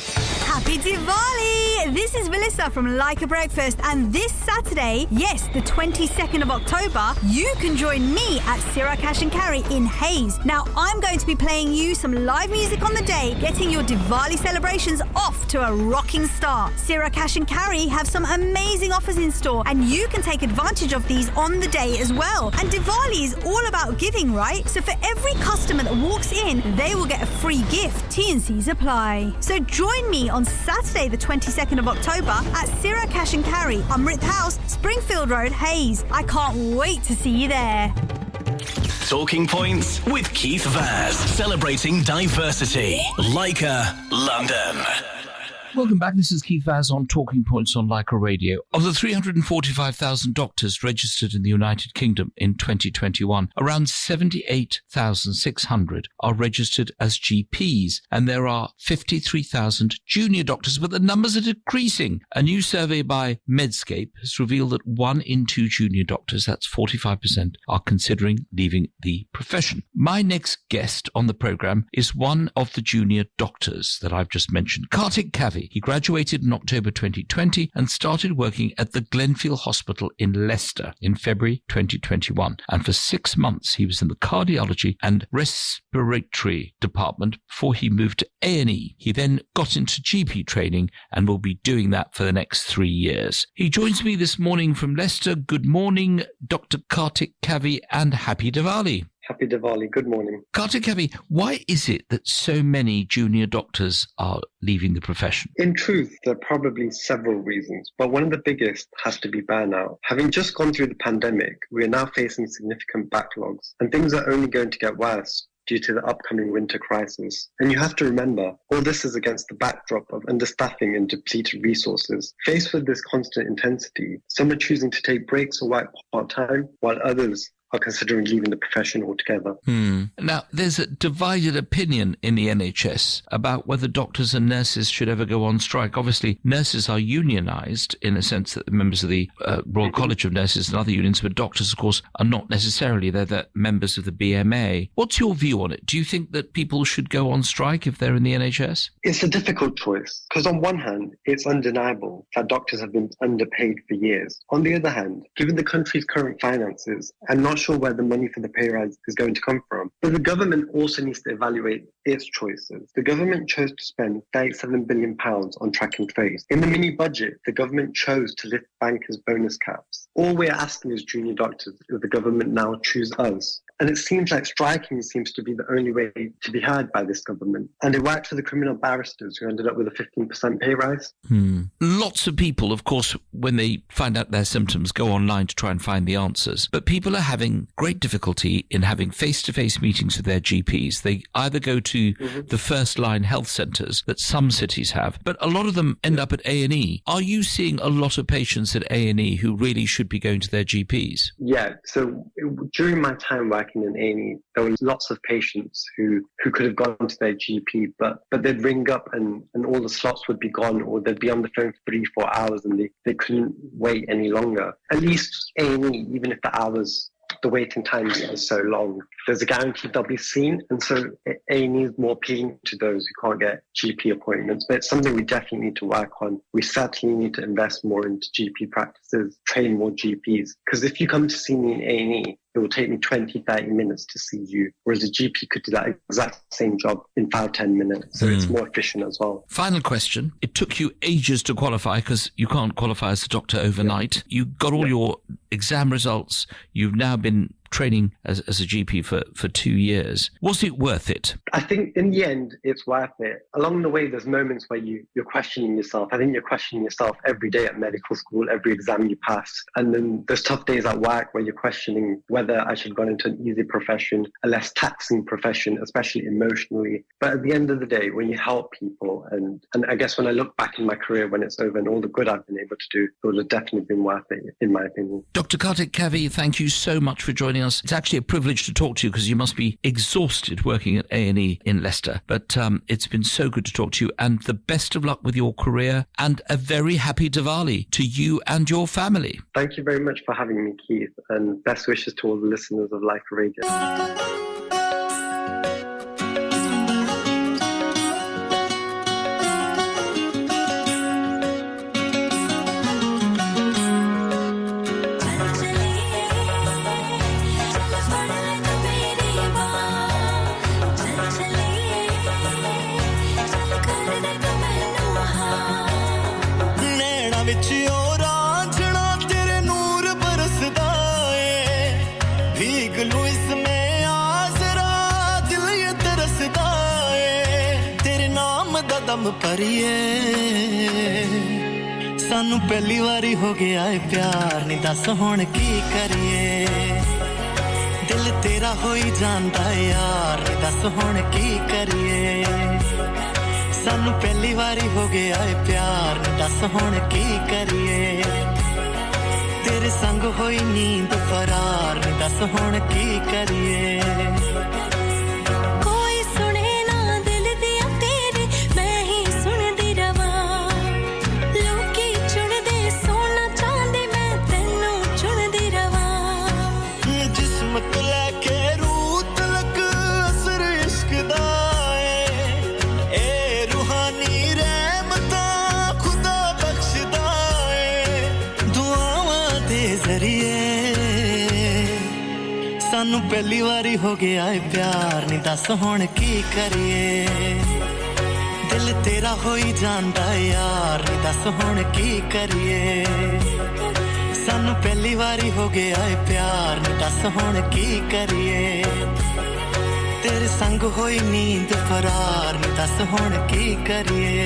Happy Diwali! This is Melissa from Like a Breakfast, and this Saturday, yes, the 22nd of October, you can join me at Syrah Cash and Carry in Hayes. Now, I'm going to be playing you some live music on the day, getting your Diwali celebrations off to a rocking start. Syrah Cash and Carry have some amazing offers in store, and you can take advantage of these on the day as well. And Diwali is all about giving, right? So for every customer that walks in, they will get a free gift. T&Cs apply. So join me on Saturday, the 22nd of October at Syrah Cash and Carry, Amrit House, Springfield Road, Hayes. I can't wait to see you there. Talking Points with Keith Vaz, celebrating diversity. Leica, London. Welcome back. This is Keith Vaz on Talking Points on Leica Radio. Of the 345,000 doctors registered in the United Kingdom in 2021, around 78,600 are registered as GPs, and there are 53,000 junior doctors, but the numbers are decreasing. A new survey by Medscape has revealed that 1 in 2 junior doctors, that's 45%, are considering leaving the profession. My next guest on the programme is one of the junior doctors that I've just mentioned, Kartik Kavi. He graduated in October 2020 and started working at the Glenfield Hospital in Leicester in February 2021. And for 6 months, he was in the cardiology and respiratory department before he moved to A&E. He then got into GP training and will be doing that for the next 3 years. He joins me this morning from Leicester. Good morning, Dr. Kartik Kavi, and happy Diwali. Happy Diwali. Good morning. Kartik Kavi, why is it that so many junior doctors are leaving the profession? In truth, there are probably several reasons, but one of the biggest has to be burnout. Having just gone through the pandemic, we are now facing significant backlogs, and things are only going to get worse due to the upcoming winter crisis. And you have to remember, all this is against the backdrop of understaffing and depleted resources. Faced with this constant intensity, some are choosing to take breaks or work part-time, while others are considering leaving the profession altogether. Now, there's a divided opinion in the NHS about whether doctors and nurses should ever go on strike. Obviously, nurses are unionised in a sense that the members of the Royal College of Nurses and other unions, but doctors, of course, are not necessarily. They're the members of the BMA. What's your view on it? Do you think that people should go on strike if they're in the NHS? It's a difficult choice, because on one hand, it's undeniable that doctors have been underpaid for years. On the other hand, given the country's current finances, I'm not sure where the money for the pay rise is going to come from. But the government also needs to evaluate its choices. The government chose to spend £37 billion on track and trace. In the mini budget, the government chose to lift bankers' bonus caps. All we're asking as junior doctors is the government now choose us And it seems like striking seems to be the only way to be heard by this government. And it worked for the criminal barristers who ended up with a 15% pay rise. Lots of people, of course, when they find out their symptoms, go online to try and find the answers. But people are having great difficulty in having face-to-face meetings with their GPs. They either go to the first-line health centres that some cities have, but a lot of them end up at A&E. Are you seeing a lot of patients at A&E who really should be going to their GPs? Yeah, so during my time working in A&E, there were lots of patients who could have gone to their GP, but they'd ring up and all the slots would be gone, or they'd be on the phone for 3-4 hours and they couldn't wait any longer. At least A&E, even if the waiting time is so long, there's a guarantee they'll be seen. And so A&E is more appealing to those who can't get GP appointments. But it's something we definitely need to work on. We certainly need to invest more into GP practices, train more GPs. Because if you come to see me in A&E, it will take me 20-30 minutes to see you, whereas a GP could do that exact same job in 5-10 minutes. So it's more efficient as well. Final question. It took you ages to qualify because you can't qualify as a doctor overnight. You got all your exam results. You've now been training as a GP for 2 years. Was it worth it? I think in the end, it's worth it. Along the way, there's moments where you're questioning yourself. I think you're questioning yourself every day at medical school, every exam you pass. And then there's tough days at work where you're questioning whether I should have gone into an easy profession, a less taxing profession, especially emotionally. But at the end of the day, when you help people, and I guess when I look back in my career when it's over and all the good I've been able to do, it would have definitely been worth it, in my opinion. Dr. Kartik Kavi, thank you so much for joining us. It's actually a privilege to talk to you because you must be exhausted working at A&E in Leicester. But it's been so good to talk to you, and the best of luck with your career, and a very happy Diwali to you and your family. Thank you very much for having me, Keith, and best wishes to all the listeners of Life Radio. सानू पहली वारी हो गया है प्यार नहीं दस हुण की करिए दिल तेरा हो ही जानदा है यार नहीं दस हुण की करिए सानू पहली वारी हो गया है प्यार नहीं दस हुण की करिए तेरे संग होई नींद फरार नहीं दस हुण की करिए सानू पहली वारी हो गया है प्यार नहीं दस हुण की करिए दिल तेरा हो ही जानदा है यार नहीं दस हुण की करिए सानू पहली वारी हो गया है प्यार नहीं दस हुण की करिए तेरे संग होई नींद फरार नहीं दस हुण की करिए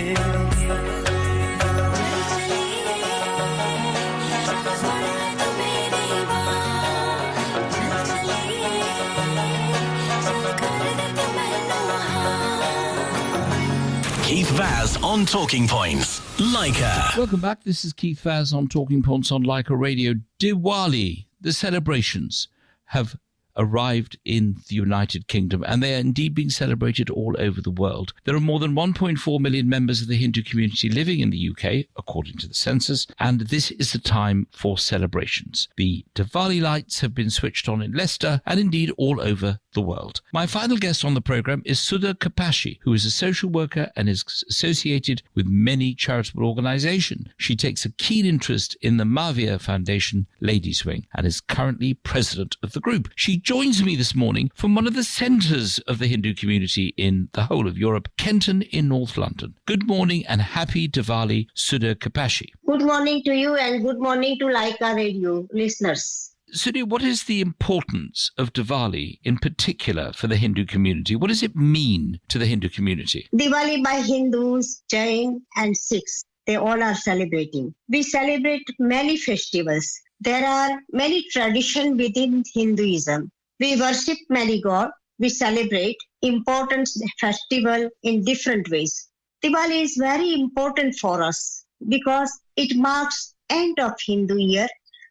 Keith Vaz on Talking Points. Leica. Welcome back. This is Keith Vaz on Talking Points on Leica Radio. Diwali, the celebrations have arrived in the United Kingdom, and they are indeed being celebrated all over the world. There are more than 1.4 million members of the Hindu community living in the UK, according to the census, and this is the time for celebrations. The Diwali lights have been switched on in Leicester and indeed all over the world. My final guest on the programme is Sudha Kapashi, who is a social worker and is associated with many charitable organisations. She takes a keen interest in the Mavia Foundation Ladies Wing and is currently president of the group. She joins me this morning from one of the centres of the Hindu community in the whole of Europe, Kenton in North London. Good morning and happy Diwali, Sudha Kapashi. Good morning to you and good morning to Leica Radio listeners. Sudhir, what is the importance of Diwali in particular for the Hindu community? What does it mean to the Hindu community? Diwali by Hindus, Jain and Sikhs, they all are celebrating. We celebrate many festivals. There are many traditions within Hinduism. We worship many gods. We celebrate important festival in different ways. Diwali is very important for us because it marks end of Hindu year.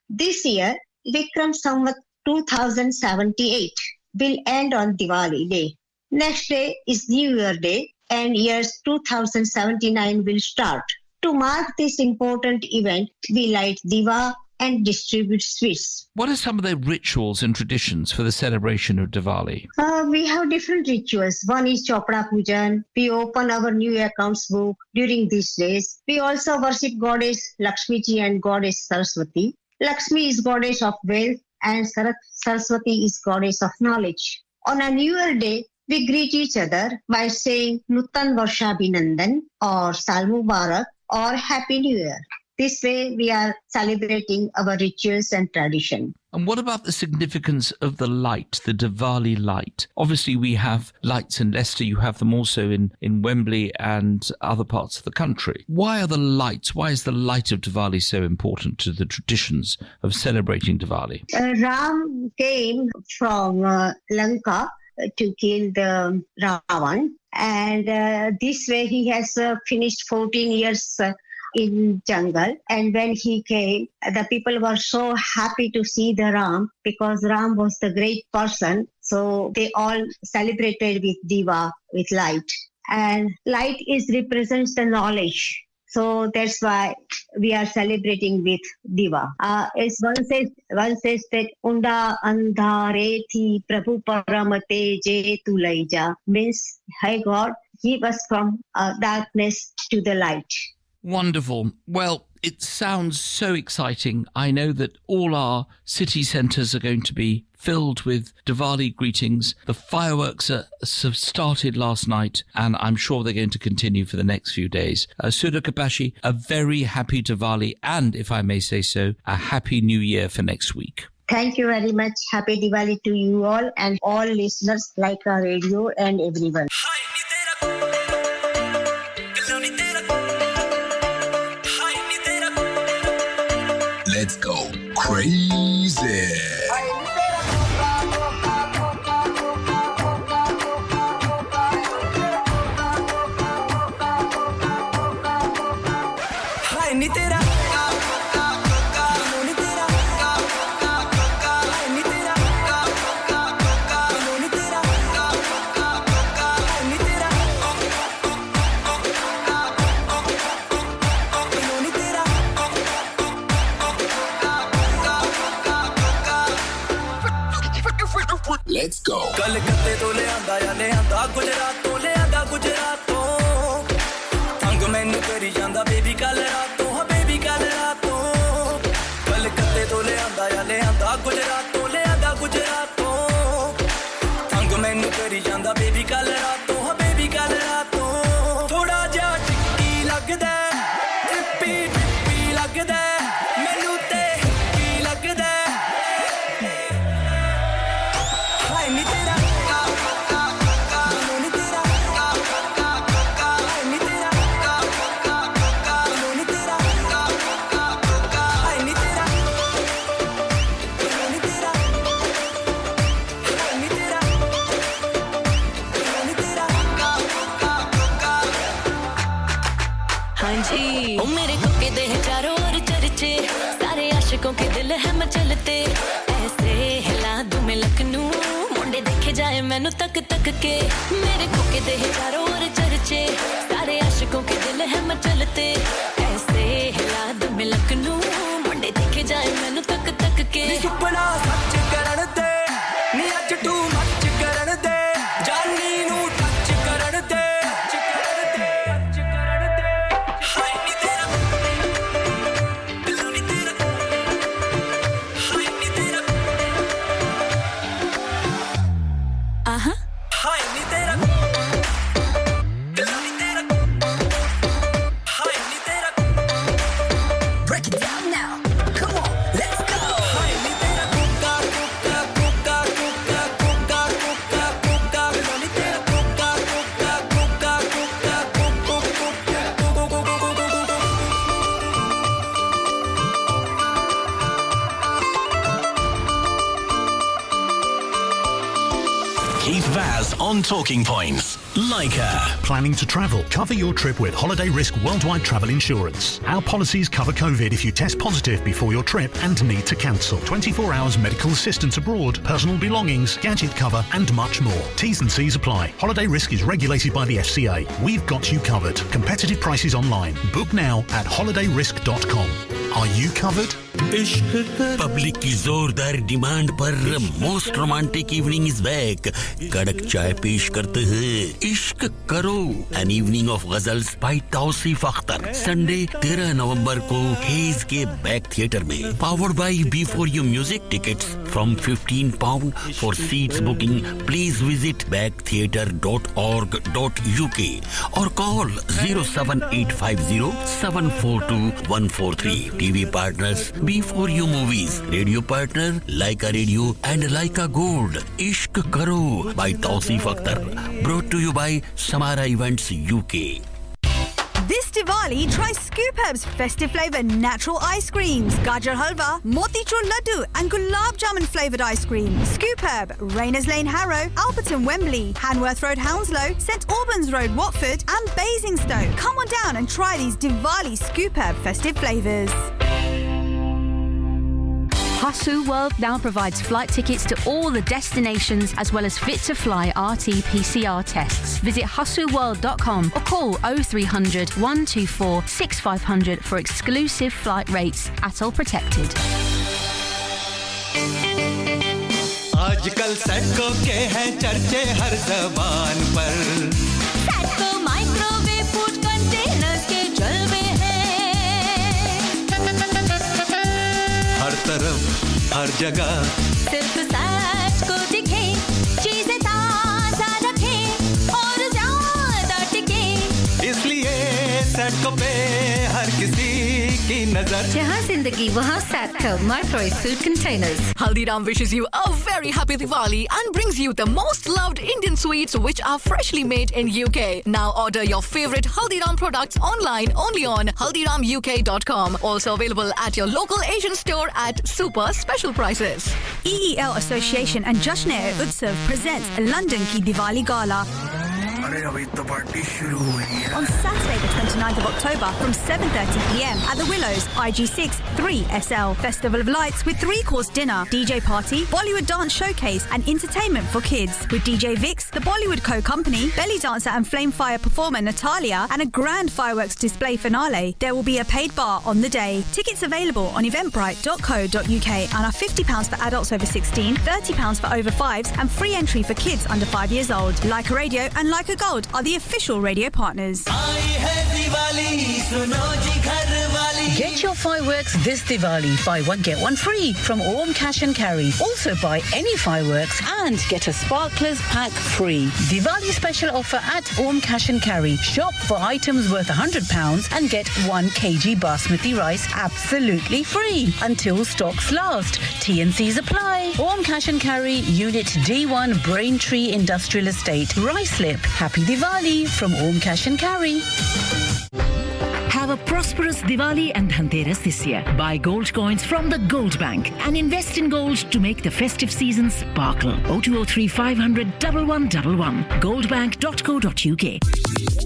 This year, Vikram Samvat 2078 will end on Diwali day. Next day is New Year Day and years 2079 will start. To mark this important event, we light diva and distribute sweets. What are some of the rituals and traditions for the celebration of Diwali? We have different rituals. One is Chopra Pujan. We open our new accounts book during these days. We also worship goddess Lakshmi Ji and goddess Saraswati. Lakshmi is goddess of wealth and Saraswati is goddess of knowledge. On a New Year Day, we greet each other by saying Nutan Varsha Abhinandan or Sal Mubarak or Happy New Year. This way, we are celebrating our rituals and tradition. And what about the significance of the light, the Diwali light? Obviously, we have lights in Leicester. You have them also in Wembley and other parts of the country. Why is the light of Diwali so important to the traditions of celebrating Diwali? Ram came from Lanka to kill the Ravan. And this way, he has finished 14 years in jungle, and when he came, the people were so happy to see the Ram because Ram was the great person. So they all celebrated with diva, with light, and light represents the knowledge. So that's why we are celebrating with diva. As one says that Unda andhare thi Prabhu paramate je tu laija, means, hey God, give us from darkness to the light. Wonderful. Well, it sounds so exciting. I know that all our city centres are going to be filled with Diwali greetings. The fireworks have started last night, and I'm sure they're going to continue for the next few days. Sudha Kapashi, a very happy Diwali, and if I may say so, a happy new year for next week. Thank you very much. Happy Diwali to you all and all listeners like our radio and everyone. Let's go crazy. Let's go. कलकत्ते तो ले आंदा गुजरात तो ले आंदा गुजरातों तंग मैनू करी जांदा बेबी कल रातों हां बेबी कल रातों कलकत्ते तो ले आंदा गुजरात तो ले आंदा गुजरातों तंग मैनू करी जांदा बेबी कल रातों हां बेबी कल रातों थोड़ा जा टिक्की लगदा ट्रिपी लगदा मैनू ते की लगदा ओ मेरे कोके दे चारों ओर चर्चे सारे आशिकों के दिल है मचलते ऐसे हिला दूं मैं लखनऊ मुंडे देखे जाए मैनू तक तक के मेरे कोके दे चारों ओर चर्चे सारे आशिकों के दिल है मचलते ऐसे हिला दूं मैं लखनऊ मुंडे देखे जाए मैनू तक तक के सुपना सच करन दे नी अज टू मच करन दे जानी नू टच करन दे on Talking Points. Leica. Planning to travel? Cover your trip with Holiday Risk Worldwide Travel Insurance. Our policies cover COVID if you test positive before your trip and need to cancel. 24 hours medical assistance abroad, personal belongings, gadget cover and much more. T's and C's apply. Holiday Risk is regulated by the FCA. We've got you covered. Competitive prices online. Book now at holidayrisk.com. Are you covered? Public की जोरदार demand पर most romantic evening is back कड़क चाय पेश करते हैं Ishq Karo an evening of ghazals by Tauseef Akhtar Sunday 13 November को Hayes के बैक थिएटर में powered by B4U music tickets from £15 for seats booking please visit backtheatre.org.uk और call 07850742143 TV partners B4U Movies, Radio Partner, Leica Radio and Leica Gold. Ishq Karo by Tawseef Akhtar. Brought to you by Samara Events UK. This Diwali, try Scoop Herb's festive flavour natural ice creams, Gajar Halwa, Motichur Laddu and Gulab Jamun flavoured ice cream. Scoop Herb, Rayners Lane Harrow, Alperton Wembley, Hanworth Road Hounslow, St Albans Road Watford and Basingstoke. Come on down and try these Diwali Scoop Herb festive flavours. Hasu World now provides flight tickets to all the destinations as well as fit-to-fly RT-PCR tests. Visit hasuworld.com or call 0300 124 6500 for exclusive flight rates at all protected. आजकल सेटको के हैं चर्चे हर ज़बान पर सेटको microwave food containers के जलवे हर तरफ हर जगह सिर्फ सच को दिखे चीजें ताजा रखे और ज्यादा टिके इसलिए सेटको पे हर किसी की नजर जहां जिंदगी वहां Setco microwave food containers Haldiram wishes you a very happy Diwali and brings you the most loved Indian sweets which are freshly made in UK. Now order your favorite Haldiram products online only on haldiramuk.com. Also available at your local Asian store at super special prices. EEL Association and Jashn-e-Utsav presents London Ki Diwali Gala. On Saturday the 29th of October from 7:30 p.m. at the Willows, IG6 3SL. Festival of Lights with 3-course dinner, DJ party, Bollywood dance showcase and entertainment for kids. With DJ Vix, the Bollywood Co-Company, belly dancer and flame fire performer Natalia and a grand fireworks display finale. There will be a paid bar on the day. Tickets available on eventbrite.co.uk and are £50 for adults over 16, £30 for over 5s and free entry for kids under 5 years old. Leica Radio and Leica Gold are the official radio partners. Get your fireworks this Diwali. Buy one, get one free from Om Cash and Carry. Also buy any fireworks and get a sparklers pack free. Diwali special offer at Om Cash and Carry. Shop for items worth £100 and get 1 kg basmati rice absolutely free until stocks last. T&Cs apply. Om Cash and Carry, Unit D1, Braintree Industrial Estate, Ruislip. Happy Diwali from Om Cash and Carry. Have a prosperous Diwali and Dhanteras this year. Buy gold coins from the Gold Bank and invest in gold to make the festive season sparkle. 0203 500 1111. Goldbank.co.uk.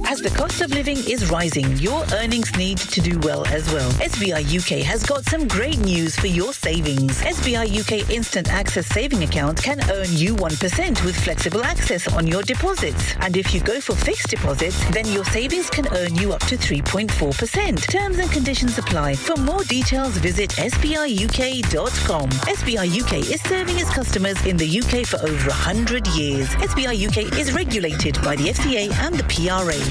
As the cost of living is rising, your earnings need to do well as well. SBI UK has got some great news for your savings. SBI UK Instant Access Saving Account can earn you 1% with flexible access on your deposits. And if you go for fixed deposits, then your savings can earn you up to 3.4%. Terms and conditions apply. For more details, visit sbiuk.com. SBI UK is serving its customers in the UK for over 100 years. SBI UK is regulated by the FCA and the PRA.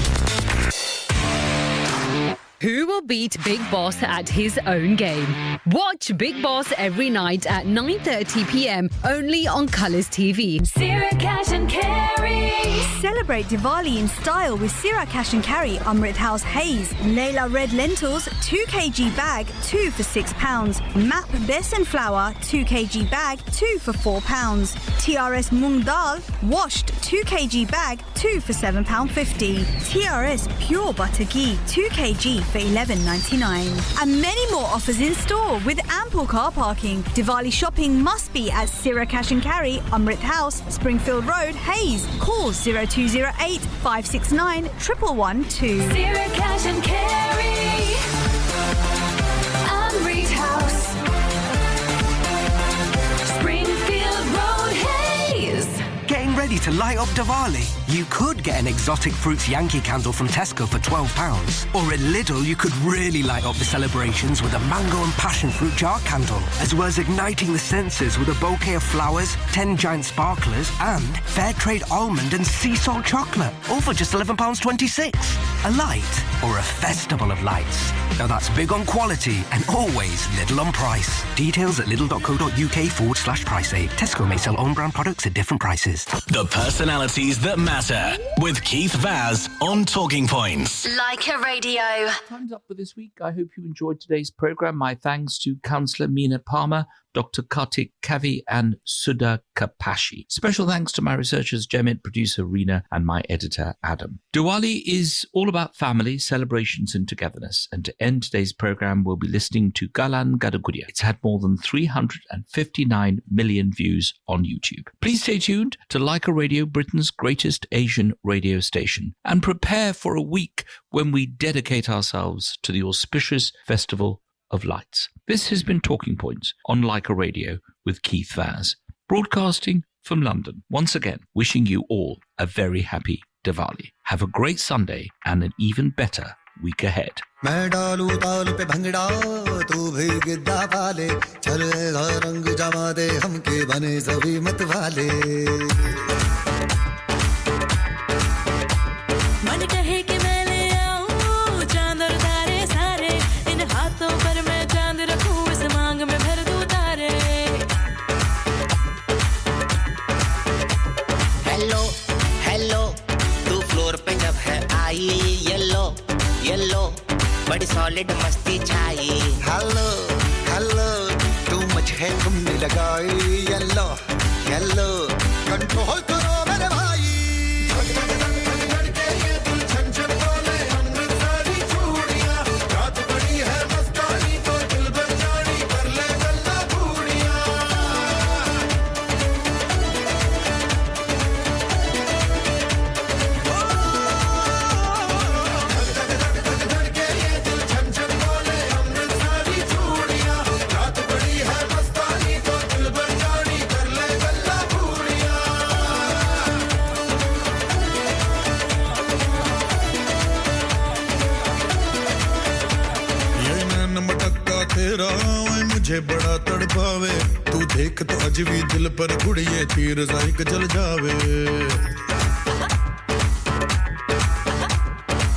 Who will beat Big Boss at his own game? Watch Big Boss every night at 9:30 p.m. only on Colours TV. Sira Cash and Carry. Celebrate Diwali in style with Sira Cash and Carry Amrit House Haze. Layla Red Lentils 2 kg bag 2 for £6. Map Besan Flour 2 kg bag 2 for £4. TRS Mung Dal washed 2 kg bag 2 for £7.50. TRS Pure Butter Ghee 2 kg for $11.99. And many more offers in store with ample car parking. Diwali shopping must be at Sira Cash and Carry, Amrit House, Springfield Road, Hayes. Call 0208 569 1112. Sira Cash and Carry, Amrit House, Springfield Road, Hayes. Getting ready to light up Diwali? You could get an exotic fruits Yankee candle from Tesco for £12. Or at Lidl, you could really light up the celebrations with a mango and passion fruit jar candle, as well as igniting the senses with a bouquet of flowers, 10 giant sparklers, and fair trade almond and sea salt chocolate, all for just £11.26. A light or a festival of lights. Now that's big on quality and always Lidl on price. Details at lidl.co.uk/price aid. Tesco may sell own brand products at different prices. The personalities that matter with Keith Vaz on Talking Points. Leica Radio. Time's up for this week. I hope you enjoyed today's programme. My thanks to Councillor Meena Palmer, Dr. Kartik Kavi and Sudha Kapashi. Special thanks to my researchers Jemit, producer Reena and my editor Adam. Diwali is all about family, celebrations and togetherness. And to end today's programme, we'll be listening to Galan Gadaguria. It's had more than 359 million views on YouTube. Please stay tuned to Leica Radio, Britain's greatest Asian radio station, and prepare for a week when we dedicate ourselves to the auspicious festival of lights. This has been Talking Points on Leica Radio with Keith Vaz, broadcasting from London. Once again, wishing you all a very happy Diwali. Have a great Sunday and an even better week ahead. मैं डालू ताल पे भंगड़ा तू भी गिद्दा पाले चलेगा रंग जमा दे हमके बने सभी मत वाले मन कहे कि मैं ले आऊं चांद और तारे सारे इन हाथों पर मैं चांद रखूं इस मांग में भर दूं तारे हेलो हेलो तू फ्लोर पे जब है आई येलो येलो बड़ी सॉलिड मस्ती छाई हेलो हेलो तू मच है तुमने लगाई येलो येलो कंट्रोल करो मेरे भाई मुझे बड़ा तड़पावे तू देख तो अज भी दिल पर गुड़िए तीर जाइक जल जावे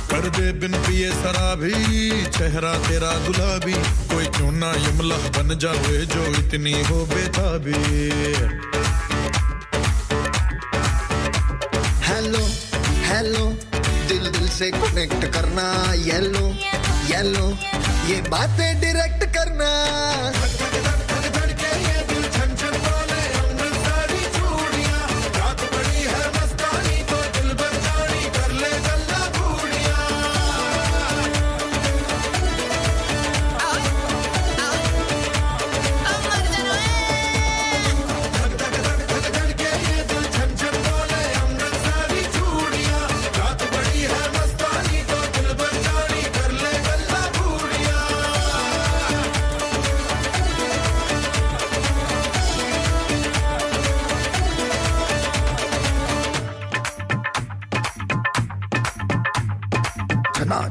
कर दे बिन पिए शराबी चेहरा तेरा गुलाबी कोई क्यों ना यमला बन जावे जो इतनी हो बेताबी हेलो हेलो दिल दिल से कनेक्ट करना येलो येलो ये बातें डायरेक्ट करना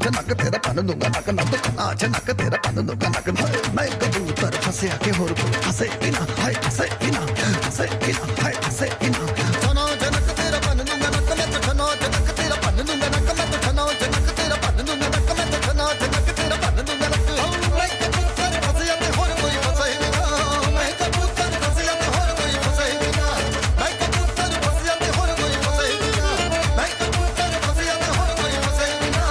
नक तेरा पन दूंगा नक नक नाच नक तेरा पन दूंगा नक मैं कबूतर फंसे आके होर को फंसे बिना हाय फंसे बिना हाय फंसे बिना खनो जनक तेरा पन दूंगा नक मैं तो खनो जनक तेरा पन दूंगा नक मैं तो खनो जनक तेरा पन दूंगा नक मैं तो खनो जनक तेरा पन दूंगा नक मैं कबूतर फंसे आके होर कोई फंसे बिना मैं कबूतर फंसे आके होर कोई फंसे बिना मैं कबूतर फंसे आके होर कोई फंसे बिना मैं कबूतर फंसे आके होर कोई फंसे बिना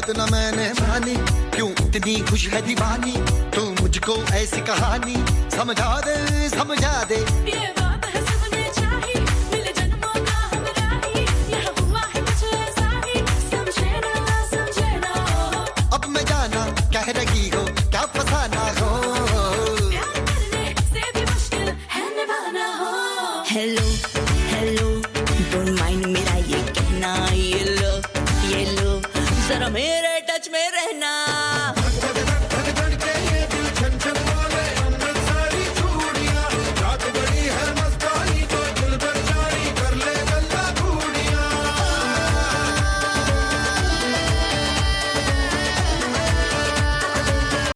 बात न मैंने मानी क्यों इतनी खुश है दीवानी तू मुझको ऐसी कहानी समझा दे ये बात है सबने चाही मिले जन्मों का हमराही यह हुआ है कुछ ऐसा ही समझे ना अब मैं जाना कह रही हो क्या फसाना हो प्यार करने से भी मुश्किल है निभाना हो हेलो डोंट माइंड मेरा ये कहना ये लो जरा मेरे टच में रहना